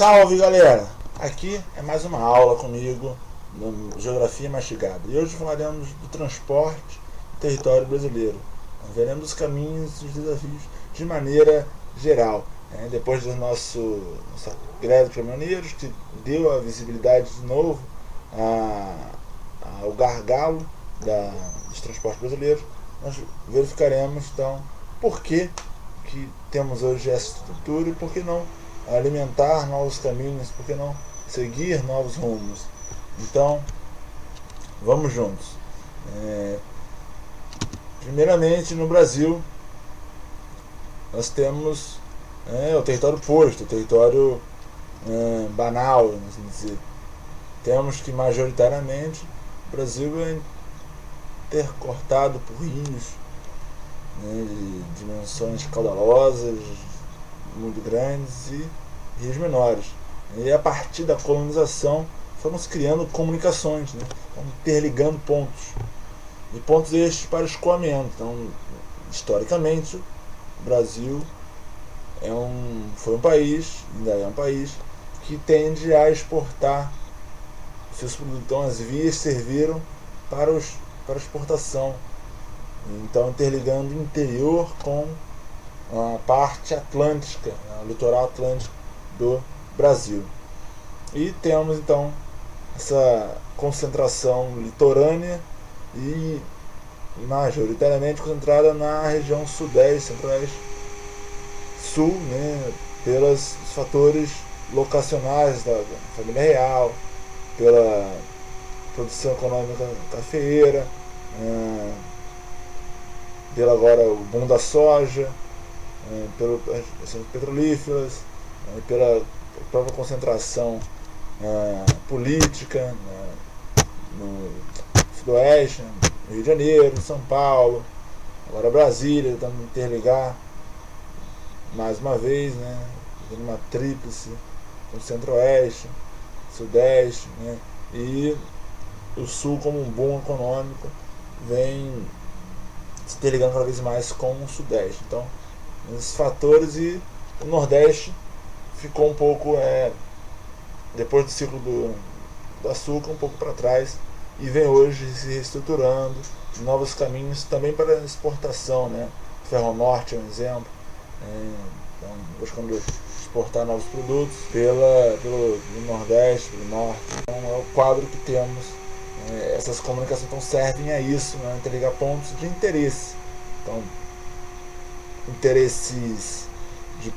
Salve galera! Aqui é mais uma aula comigo no Geografia Mastigada e hoje falaremos do transporte no território brasileiro. Nós veremos os caminhos e os desafios de maneira geral. Depois do nossa greve de caminhoneiros, que deu a visibilidade de novo ao gargalo dos transportes brasileiros, nós verificaremos então por que temos hoje essa estrutura e por que não alimentar novos caminhos, por que não seguir novos rumos. Então, vamos juntos. Primeiramente, no Brasil, nós temos o território posto, o território banal, assim dizer. Temos que, majoritariamente, o Brasil é intercortado por rios de dimensões caudalosas, muito grandes, e rios menores. E a partir da colonização fomos criando comunicações, fomos interligando pontos. E pontos estes para escoamento. Então, historicamente, o Brasil foi um país, ainda é um país, que tende a exportar seus produtos. Então, as vias serviram para exportação. Então, interligando o interior com a parte atlântica, o litoral atlântico do Brasil. E temos então essa concentração litorânea e majoritariamente concentrada na região sudeste, centro-oeste, sul, pelos fatores locacionais da família real, pela produção econômica cafeeira, pelo agora o boom da soja, pelas petrolíferas, pela própria concentração política no sudoeste, no Rio de Janeiro, em São Paulo, agora Brasília, tentando interligar mais uma vez, fazendo uma tríplice com o centro-oeste, sudeste, e o sul, como um boom econômico, vem se interligando cada vez mais com o sudeste. Então, esses fatores, e o nordeste ficou um pouco, depois do ciclo do açúcar, um pouco para trás, e vem hoje se reestruturando novos caminhos também para exportação. Ferro-Norte é um exemplo, então, buscando exportar novos produtos pelo nordeste, pelo norte. Então é o quadro que temos. Essas comunicações então servem a isso, interligar pontos de interesse. Então, interesses de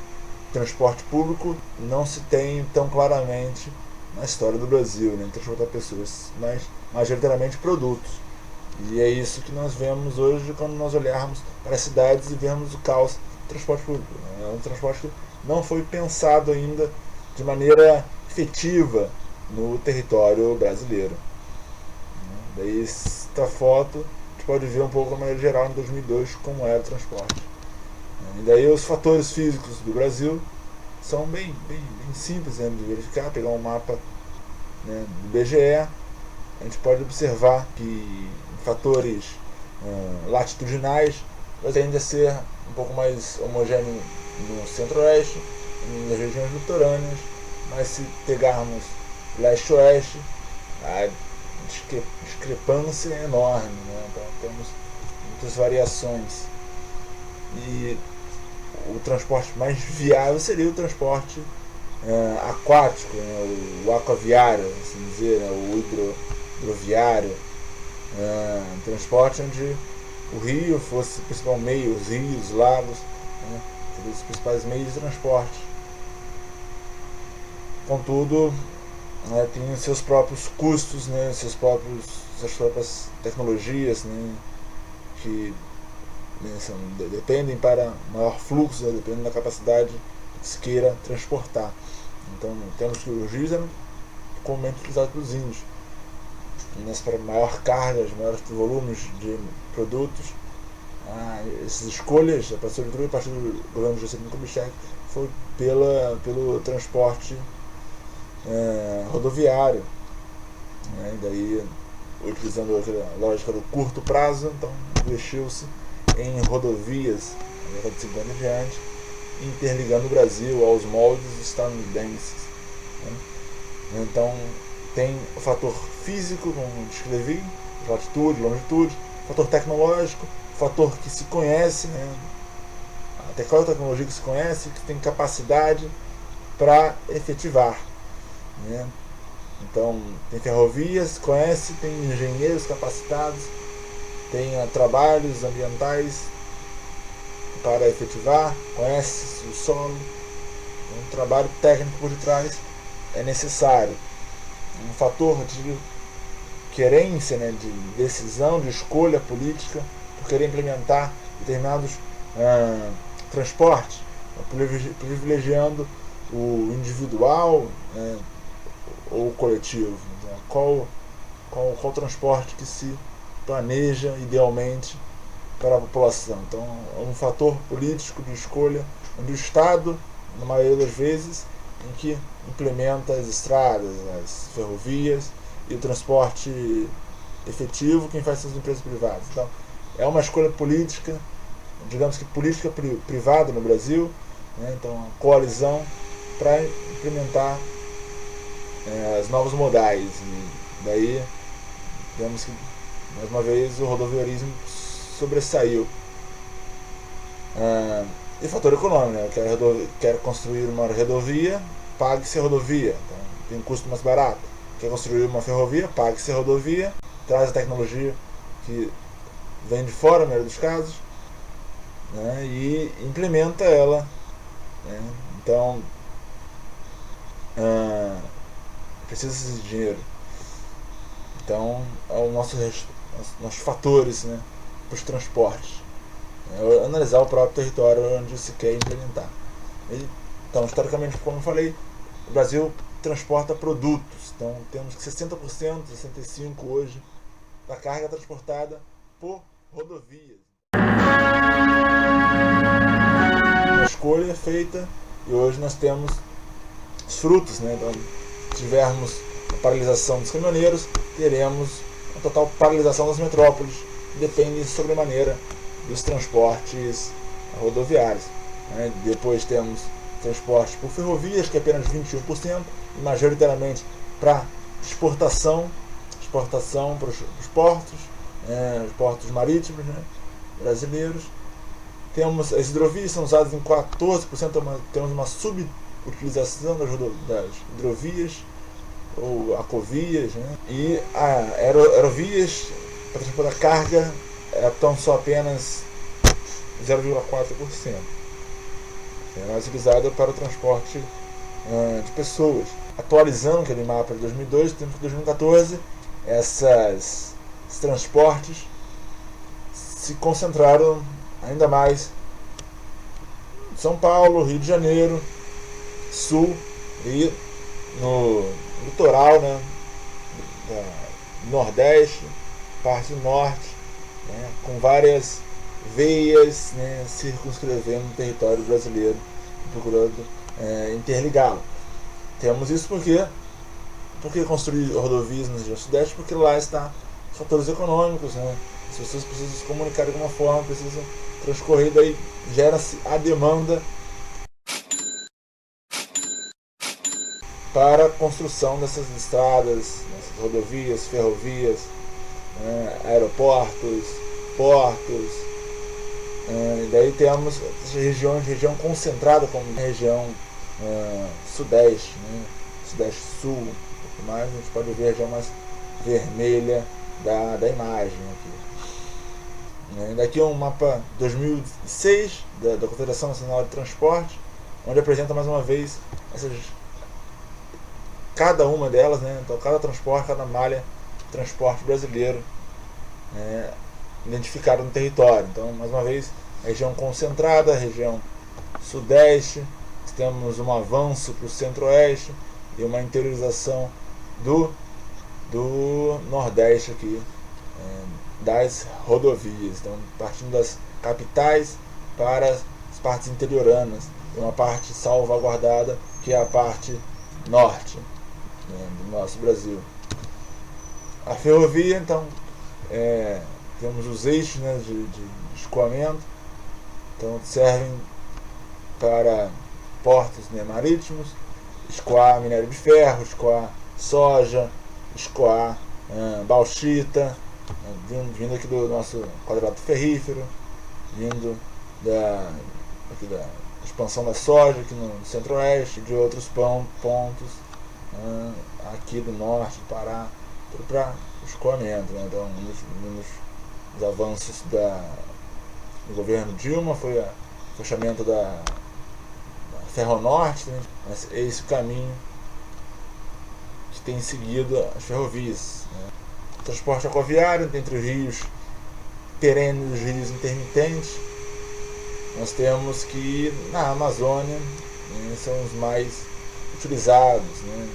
transporte público não se tem tão claramente na história do Brasil, transportar pessoas, mas majoritariamente produtos. E é isso que nós vemos hoje quando nós olharmos para as cidades e vemos o caos do transporte público. É um transporte que não foi pensado ainda de maneira efetiva no território brasileiro. Daí, esta foto, a gente pode ver um pouco da maneira geral em 2002 como era o transporte. E daí os fatores físicos do Brasil são bem simples de verificar. Pegar um mapa do BGE, a gente pode observar que fatores latitudinais tendem a ser um pouco mais homogêneo no centro-oeste, nas regiões litorâneas, mas se pegarmos leste-oeste, a discrepância é enorme, então temos muitas variações. E o transporte mais viável seria o transporte aquático, o aquaviário, assim dizer, o hidroviário, transporte onde o rio fosse o principal meio, os rios, os lagos, seriam os principais meios de transporte. Contudo, tem seus próprios custos, suas próprias tecnologias, que dependem para maior fluxo, dependem da capacidade que se queira transportar. Então, temos que os rios eram comumente utilizados pelos índios, para maior cargas, maiores volumes de produtos. Essas escolhas, a partir do governo de Juscelino Kubitschek, foi pelo transporte rodoviário, e daí, utilizando a lógica do curto prazo, então investiu-se em rodovias na década de 50 em diante, interligando o Brasil aos moldes estadunidenses. né? Então tem o fator físico, como descrevi, latitude, longitude, fator tecnológico, fator que se conhece, né? Até qual tecnologia que se conhece, que tem capacidade para efetivar, né? Então tem ferrovias, conhece, tem engenheiros capacitados, tem trabalhos ambientais para efetivar, conhece o solo, um trabalho técnico por detrás é necessário. Um fator de querência, né, de decisão, de escolha política, por querer implementar determinados transportes, privilegiando o individual, ou o coletivo. Né? Qual transporte que se planeja idealmente para a população. Então é um fator político de escolha, onde o Estado, na maioria das vezes, em que implementa as estradas, as ferrovias e o transporte efetivo, quem faz são as empresas privadas. Então é uma escolha política, digamos que política privada no Brasil, né? Então a coalizão para implementar as novos modais. E daí vemos que, mais uma vez, o rodoviarismo sobressaiu. E fator econômico, né? Quer construir uma rodovia, pague-se a rodovia, então tem um custo mais barato. Quer construir uma ferrovia, pague-se a rodovia, traz a tecnologia que vem de fora, na maioria dos casos, né? E implementa ela, né? Então precisa de dinheiro. Então é o nossos fatores, né, para os transportes. Analisar o próprio território onde se quer implementar. Então, historicamente, como eu falei, o Brasil transporta produtos. Então, temos que 60%, 65% hoje, da carga transportada por rodovias. Uma escolha feita e hoje nós temos os frutos, né? Então, se tivermos a paralisação dos caminhoneiros, teremos a total paralisação das metrópoles. Depende sobremaneira dos transportes rodoviários. Né? Depois temos transportes por ferrovias, que é apenas 21%, e majoritariamente para exportação para os portos, os portos marítimos, né, brasileiros. Temos as hidrovias, são usadas em 14%, temos uma subutilização das hidrovias, ou aquovias, né? E aerovias para transportar carga estão só apenas 0,4%. É mais utilizada para o transporte de pessoas. Atualizando aquele mapa de 2002, temos que em 2014 esses transportes se concentraram ainda mais em São Paulo, Rio de Janeiro, Sul e no litoral, né, Nordeste, parte Norte, né, com várias veias, né, circunscrevendo o território brasileiro, procurando interligá-lo. Temos isso porque construir rodovias na região sudeste, porque lá está os fatores econômicos, né? As pessoas precisam se comunicar de alguma forma, precisam transcorrer, daí gera-se a demanda para a construção dessas estradas, dessas rodovias, ferrovias, aeroportos, portos. Daí temos região concentrada como a região sudeste, né? Sudeste sul, mais a gente pode ver a região mais vermelha da imagem aqui. Daqui é um mapa 2006 da Confederação Nacional de Transporte, onde apresenta mais uma vez cada uma delas, né? Então cada transporte, cada malha de transporte brasileiro identificado no território. Então, mais uma vez, a região concentrada, a região sudeste, temos um avanço para o centro-oeste e uma interiorização do nordeste aqui, das rodovias. Então, partindo das capitais para as partes interioranas, e uma parte salvaguardada, que é a parte norte, do nosso Brasil. A ferrovia, então, temos os eixos, né, de escoamento, então servem para portos, né, marítimos, escoar minério de ferro, escoar soja, escoar bauxita, vindo aqui do nosso quadrado ferrífero, vindo aqui da expansão da soja aqui no centro-oeste, de outros pontos aqui do norte do Pará, tudo para escoamento. Né? Então, um dos avanços do governo Dilma foi o fechamento da Ferronorte, né? Mas é esse o caminho que tem seguido as ferrovias. Né? O transporte aquaviário entre os rios perenes e os rios intermitentes. Nós temos que na Amazônia, né, são os mais utilizados, né,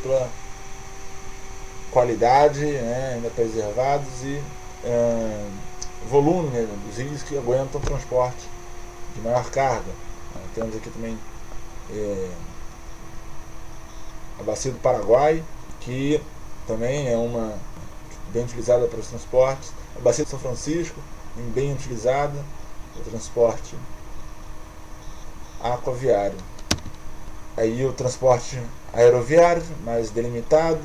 pela qualidade, né, ainda preservados, e volume, né, dos rios que aguentam transporte de maior carga. Temos aqui também a bacia do Paraguai, que também é uma bem utilizada para os transportes. A bacia de São Francisco, bem utilizada para o transporte aquaviário. Aí o transporte aeroviário, mais delimitado,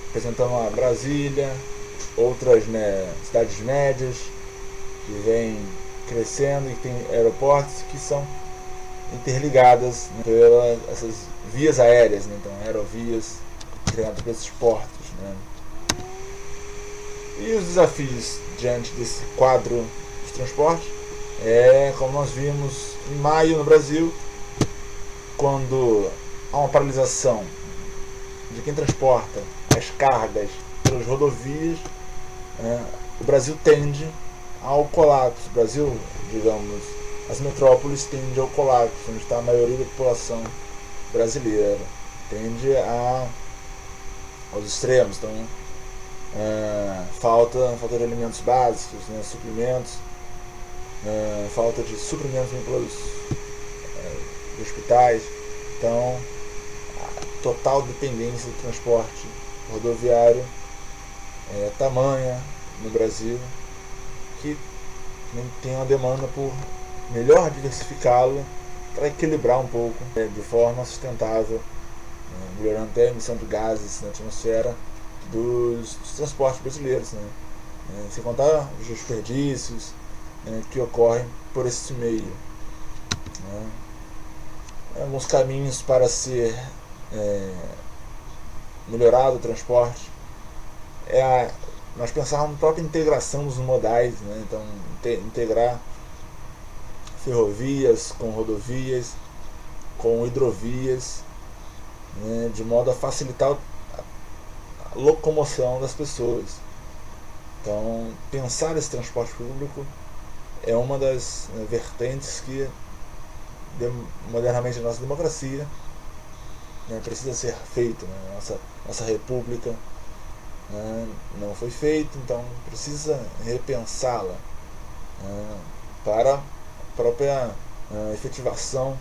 apresentando a Brasília, outras, né, cidades médias que vêm crescendo e tem aeroportos que são interligadas, né, pelas essas vias aéreas, né, então aerovias criadas por esses portos. Né. E os desafios diante desse quadro de transporte como nós vimos em maio no Brasil, quando há uma paralisação de quem transporta as cargas pelas rodovias, o Brasil tende ao colapso. O Brasil, digamos, as metrópoles tendem ao colapso, onde está a maioria da população brasileira, tende aos extremos. Então, falta de alimentos básicos, né, suprimentos, falta de suprimentos pelos hospitais. Então, a total dependência do transporte rodoviário é tamanha no Brasil que tem uma demanda por melhor diversificá-lo para equilibrar um pouco, de forma sustentável, melhorando até a emissão de gases na atmosfera dos transportes brasileiros, né? Sem contar os desperdícios que ocorrem por esse meio. Né? Alguns caminhos para ser melhorado o transporte nós pensarmos na própria integração dos modais, né? Então, integrar ferrovias com rodovias, com hidrovias, né? De modo a facilitar a locomoção das pessoas. Então, pensar esse transporte público é uma das vertentes que modernamente a nossa democracia, né, precisa ser feito. Né? Nossa república não foi feita, então precisa repensá-la para a própria efetivação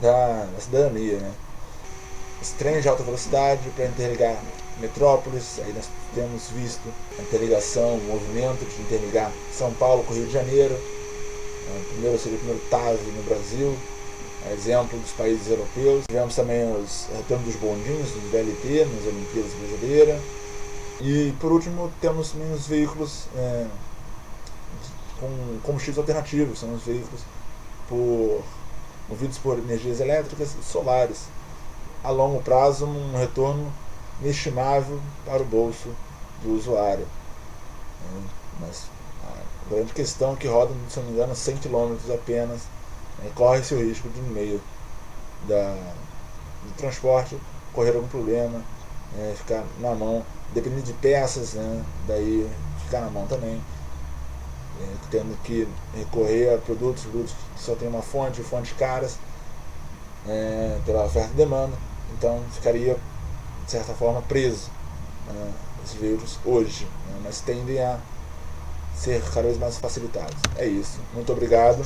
da cidadania. Né? Os trens de alta velocidade para interligar metrópoles. Aí nós temos visto a interligação, o movimento de interligar São Paulo com Rio de Janeiro. Seria o primeiro TAV no Brasil, exemplo dos países europeus. Tivemos também os retorno dos bondinhos, do VLT, nas Olimpíadas Brasileiras. E por último temos também os veículos com combustíveis alternativos, são os veículos movidos por energias elétricas e solares. A longo prazo, um retorno inestimável para o bolso do usuário. Mas a grande questão é que rodam, se não me engano, 100 km apenas, corre-se o risco de, no meio do transporte, correr algum problema, ficar na mão, dependendo de peças, né, daí ficar na mão também, tendo que recorrer a produtos que só tem uma fontes caras, pela oferta e demanda. Então ficaria, de certa forma, preso esses veículos hoje, mas tendem a ser cada vez mais facilitados. É isso. Muito obrigado.